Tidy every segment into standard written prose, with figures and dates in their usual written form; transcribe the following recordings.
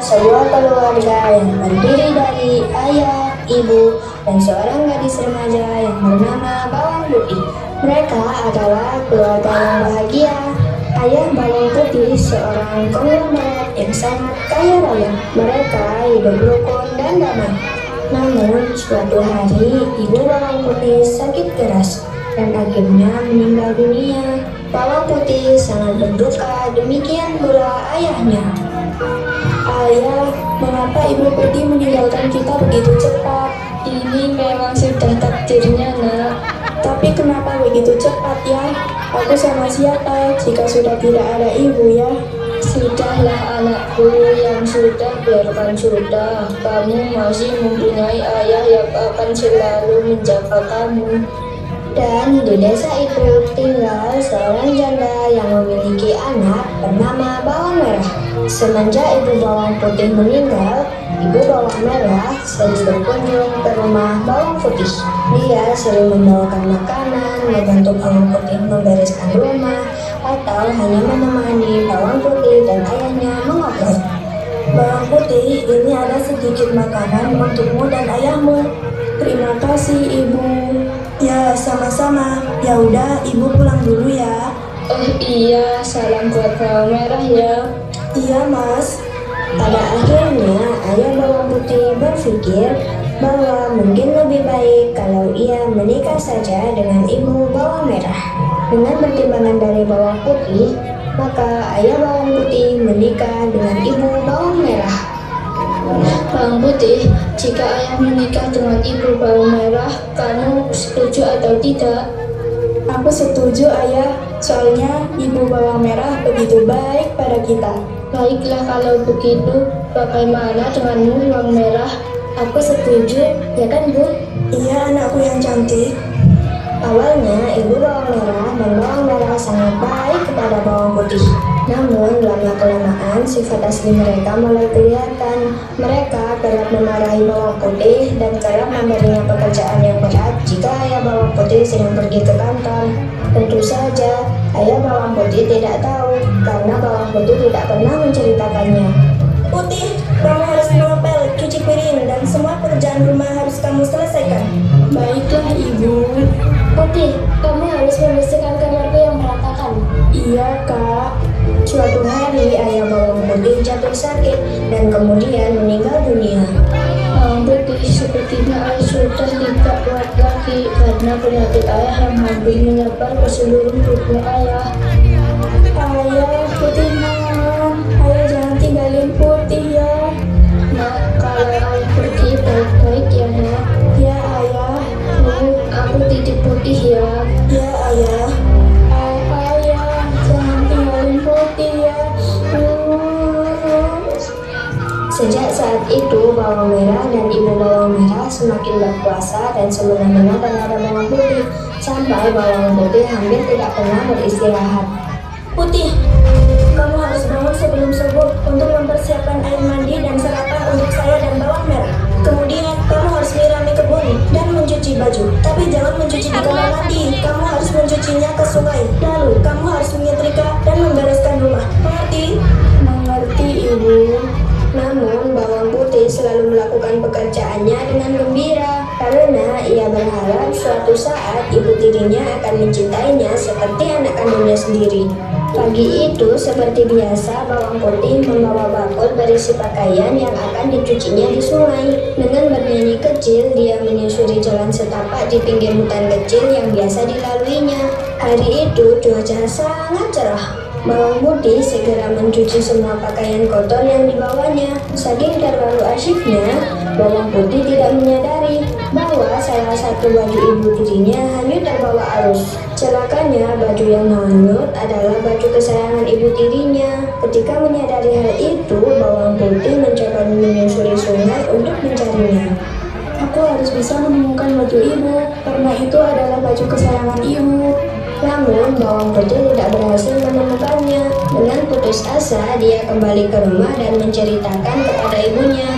sebuah keluarga yang terdiri dari ayah, ibu, dan seorang gadis remaja yang bernama Bawang Putih. Mereka adalah keluarga yang bahagia. Ayah Bawang Putih seorang konglomerat yang sangat kaya raya. Mereka hidup rukun dan damai. Namun, suatu hari ibu Bawang Putih sakit keras dan akhirnya meninggal dunia. Bawang Putih sangat berduka, demikian pula ayahnya. Ayah, mengapa ibu pergi meninggalkan kita begitu cepat? Ini memang sudah takdirnya, Nak. Tapi kenapa begitu cepat ya? Aku sama siapa jika sudah tidak ada ibu ya? Sudahlah anakku, yang sudah biarkan sudah. Kamu masih mempunyai ayah yang akan selalu menjaga kamu. Dan di desa itu tinggal seorang janda yang memiliki anak bernama Bawang Merah. Semenjak ibu Bawang Putih meninggal, ibu Bawang Merah sering berkunjung ke rumah Bawang Putih. Dia sering membawakan makanan, membantu Bawang Putih membereskan rumah, atau hanya menemani Bawang Putih dan ayahnya mengobrol. Bawang Putih, ini ada sedikit makanan untukmu dan ayahmu. Terima kasih ibu. Ya, sama-sama. Ya udah, ibu pulang dulu ya. Oh iya, salam buat Bawang Merah ya. Iya, Mas. Pada akhirnya, ayah Bawang Putih berpikir bahwa mungkin lebih baik kalau ia menikah saja dengan ibu Bawang Merah. Dengan pertimbangan dari Bawang Putih, maka ayah Bawang Putih menikah dengan ibu Bawang Merah. Bawang Putih, jika ayah menikah dengan ibu Bawang Merah, kamu setuju atau tidak? Aku setuju, ayah. Soalnya ibu Bawang Merah begitu baik pada kita. Baiklah kalau begitu, bagaimana denganmu Bawang Merah? Aku setuju, ya kan Bu? Iya, anakku yang cantik. Awalnya ibu Bawang Merah dan Bawang Merah sangat baik kepada Bawang Putih. Namun lama-kelamaan sifat asli mereka mulai kelihatan. Mereka kerap memarahi Bawang Putih dan kerap memberinya pekerjaan yang berat jika ayah Bawang Putih sedang pergi ke kantor. Tentu saja ayah Bawang Putih tidak tahu karena Bawang Putih tidak pernah menceritakannya. Putih, kamu harus mengepel, cuci piring, dan semua pekerjaan rumah harus kamu selesaikan. Baiklah ibu. Putih, kamu harus membersihkan kamarku yang berantakan. Iya kak. Suatu hari ayah Bawang Putih jatuh sakit dan kemudian meninggal dunia. Bawang Putih, sepertinya ayah sudah tidak kuat lagi karena penyakit ayah yang hampir menyebar ke seluruh tubuh ayah. Ayah, Putih mohon, ayah jangan tinggalin Putih ya. Nah, kalau ayah pergi baik-baik ya, Nak. Ya ayah. Aku titip Putih ya. Ya ayah. Ayah, jangan tinggalin Putih ya. Sejak saat itu, Bawang Merah dan Ibu Bawang Merah semakin berkuasa dan semena-mena terhadap Bawang Putih, sampai Bawang Putih hampir tidak pernah beristirahat. Putih, kamu harus bangun sebelum subuh untuk mempersiapkan air mandi dan sarapan untuk saya dan Bawang Merah. Kemudian, kamu harus menyirami kebun dan mencuci baju. Tapi jangan mencuci di kamar mandi, kamu harus mencucinya ke sungai. Lalu, kamu harus menyetrika dan membereskan rumah. Mengerti? Mengerti, Ibu. Namun, Bawang Putih selalu melakukan pekerjaannya dengan gembira karena ia berharap suatu saat ibu tirinya akan mencintainya seperti anak kandungnya sendiri. Pagi itu, seperti biasa, Bawang Putih membawa bakul berisi pakaian yang akan dicucinya di sungai. Dengan bernyanyi kecil, dia menyusuri jalan setapak di pinggir hutan kecil yang biasa dilaluinya. Hari itu, cuaca sangat cerah. Bawang Putih segera mencuci semua pakaian kotor yang dibawanya. Saking terlalu asyiknya, Bawang Putih tidak menyadari bahwa salah satu baju ibu tirinya hanyut terbawa arus. Celakanya, baju yang hanyut adalah baju kesayangan ibu tirinya. Ketika menyadari hal itu, Bawang Putih mencoba menyusuri sungai untuk mencarinya. Aku harus bisa menemukan baju ibu, karena itu adalah baju kesayangan ibu. Namun, Bawang Putih tidak berhasil menemukannya. Dengan putus asa, dia kembali ke rumah dan menceritakan kepada ibunya.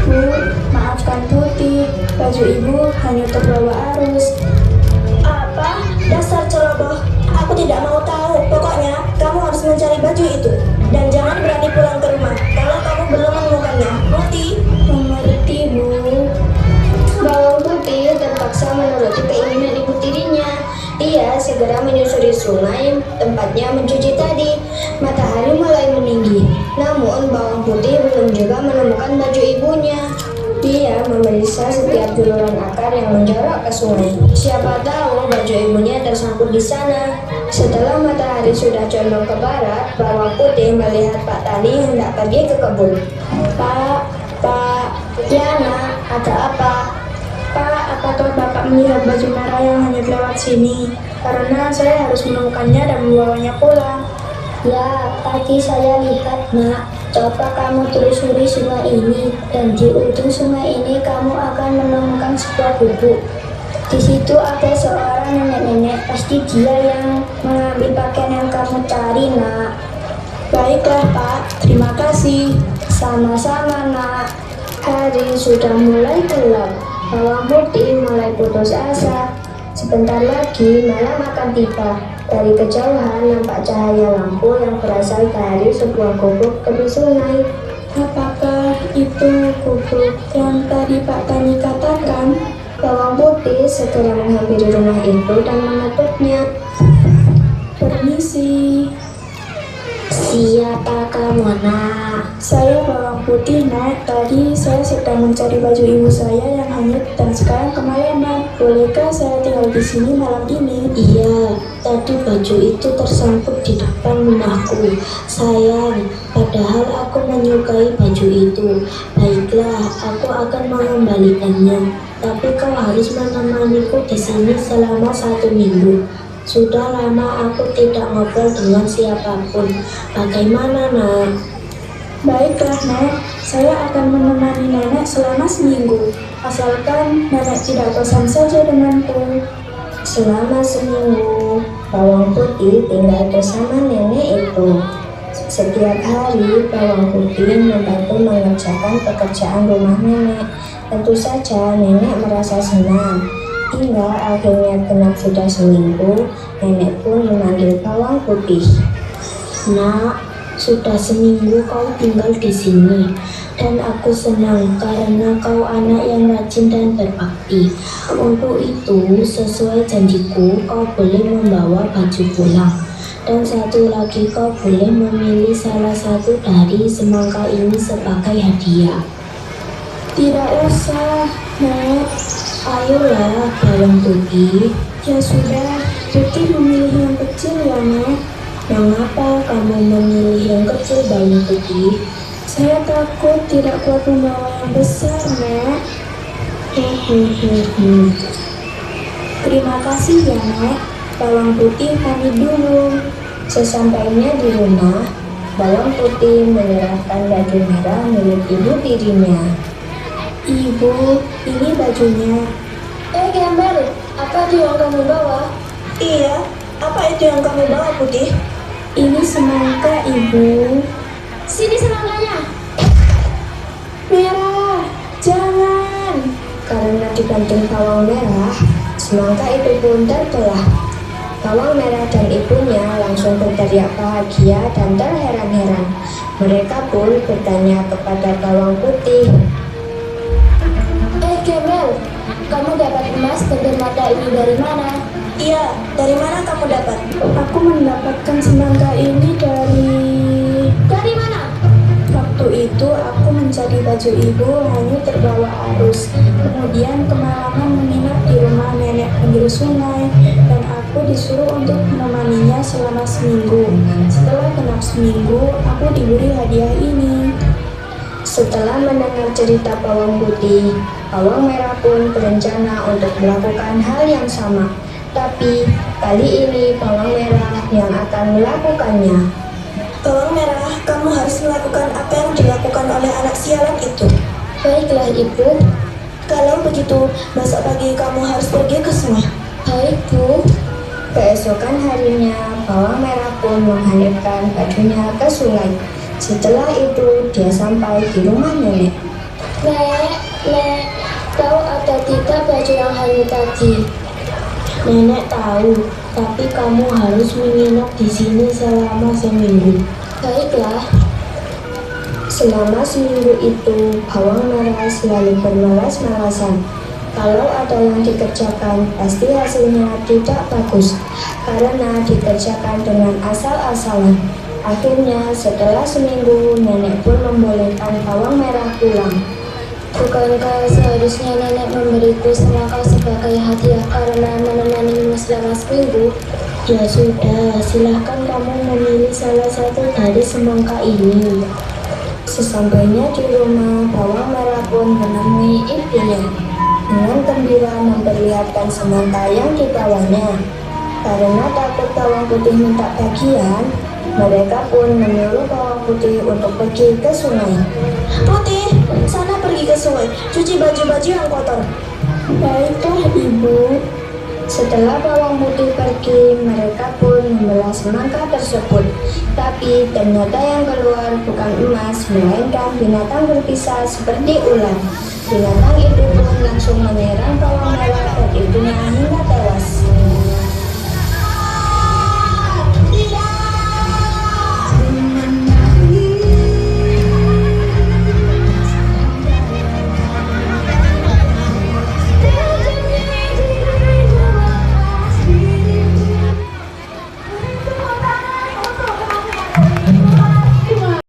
Bu, maafkan Putih, baju ibu hanya terbawa arus. Apa? Dasar ceroboh. Aku tidak mau tahu. Pokoknya, kamu harus mencari baju itu. Dan jangan berani pulang ke rumah kalau kamu belum menemukan sungai tempatnya mencuci tadi. Matahari mulai meninggi, namun bawang putih belum juga menemukan baju ibunya. Dia memeriksa setiap juluran akar yang menjorok ke sungai. Siapa tahu baju ibunya tersangkut di sana. Setelah matahari sudah condong ke barat, bawang putih melihat Pak Tani hendak pergi ke kebun. Pak, Ya nak, ada apa? Pak, apakah Bapak melihat baju merah yang hanyut lewat sini? Karena saya harus menemukannya dan membawanya pulang. Ya, tadi saya lihat nak. Coba kamu telusuri sungai ini, dan di ujung sungai ini kamu akan menemukan sebuah gubuk. Di situ ada seorang nenek-nenek, pasti dia yang mengambil pakaian yang kamu cari nak. Baiklah Pak, terima kasih. Sama-sama nak. Hari sudah mulai gelap. Bawang putih mulai putus asa. Sebentar lagi malam akan tiba. Dari kejauhan nampak cahaya lampu yang berasal dari sebuah gubuk tepi sungai. Apakah itu gubuk yang tadi Pak Tani katakan? Bawang putih segera menghampiri rumah itu dan mengetupnya. Permisi, Siapa kamu nak? saya Bawang Putih Nak. Tadi saya sedang mencari baju ibu saya yang hanyut dan sekarang kemalaman. Bolehkah saya tinggal di sini malam ini? Iya, tadi baju itu tersangkut di depan rumahku. Sayang, padahal aku menyukai baju itu. Baiklah, aku akan mengembalikannya. Tapi kau harus menemaniku di sini selama 1 minggu. Sudah lama aku tidak ngobrol dengan siapapun. Bagaimana nak? Baiklah Nek, saya akan menemani nenek selama seminggu. Asalkan nenek tidak bosan saja denganku. Selama seminggu, bawang putih tinggal bersama nenek itu. Setiap hari, bawang putih membantu mengerjakan pekerjaan rumah nenek. Tentu saja nenek merasa senang. Hingga akhirnya genap sudah seminggu, nenek pun memanggil bawang putih. Nak, sudah seminggu kau tinggal di sini, dan aku senang karena kau anak yang rajin dan berbakti. Untuk itu, sesuai janjiku, kau boleh membawa baju pulang. Dan satu lagi, kau boleh memilih salah satu dari semangka ini sebagai hadiah. Tidak usah, Nek. Ayolah, bawang putih. Ya sudah, Putih memilih yang kecil ya, Nek. Mengapa kamu memilih yang kecil, bawang putih? Saya takut tidak kuat membawa yang besar, Nek. Hehehe. Terima kasih ya, Nek. Bawang Putih pamit dulu. Sesampainya di rumah, bawang putih menyerahkan baju merah milik ibu tirinya. Ibu, ini bajunya. Gembel, apa itu yang kamu bawa? Iya, apa itu yang kamu bawa, Putih? Ini semangka, Ibu. Sini semangkanya. Merah, jangan. Karena dibanting bawang merah, semangka itu pun terbelah. Bawang merah dan ibunya langsung berteriak bahagia dan terheran-heran. Mereka pun bertanya kepada bawang putih. Gembel, kamu dapat emas dan permata ini dari mana? Iya, dari mana kamu dapat? Aku mendapatkan semangka ini Dari mana? waktu itu aku mencari baju ibu hanyut terbawa arus. Kemudian kemalaman menginap di rumah nenek pinggir sungai dan aku disuruh untuk menemaninya selama seminggu. Setelah genap seminggu, aku diberi hadiah ini. Setelah mendengar cerita bawang putih, bawang merah pun berencana untuk melakukan hal yang sama. Tapi kali ini bawang merah yang akan melakukannya. Bawang merah, kamu harus melakukan apa yang dilakukan oleh anak sialan itu. Baiklah ibu. Kalau begitu, besok pagi kamu harus pergi ke sungai. Baik bu. Keesokan harinya, bawang merah pun menghanyutkan bajunya ke sungai. Setelah itu, dia sampai di rumah nenek. Nek, tahu ada tidak baju yang hanyut tadi? Nenek tahu, tapi kamu harus menginap di sini selama seminggu. Baiklah. Selama seminggu itu, bawang merah selalu bermalas-malasan. Kalau ada yang dikerjakan, pasti hasilnya tidak bagus karena dikerjakan dengan asal-asalan. Akhirnya setelah seminggu, nenek pun membolehkan bawang merah pulang. Bukankah seharusnya nenek memberiku semangka sebagai hadiah karena menemanimu selama seminggu? Ya sudah, silahkan kamu memilih salah satu dari semangka ini. Sesampainya di rumah, bawang merah pun menemui ibunya. Dengan gembira memperlihatkan semangka yang dibawanya. Karena takut bawang putih minta bagian, mereka pun menyuruh bawang putih untuk pergi ke sungai. Putih, sana pergi ke sungai, cuci baju-baju yang kotor. Baiklah ibu. Setelah bawang putih pergi, mereka pun membelah semangka tersebut. Tapi ternyata yang keluar bukan emas, melainkan binatang berbisa seperti ular. Binatang itu pun langsung menyerang bawang merah dan ibunya hingga tewas.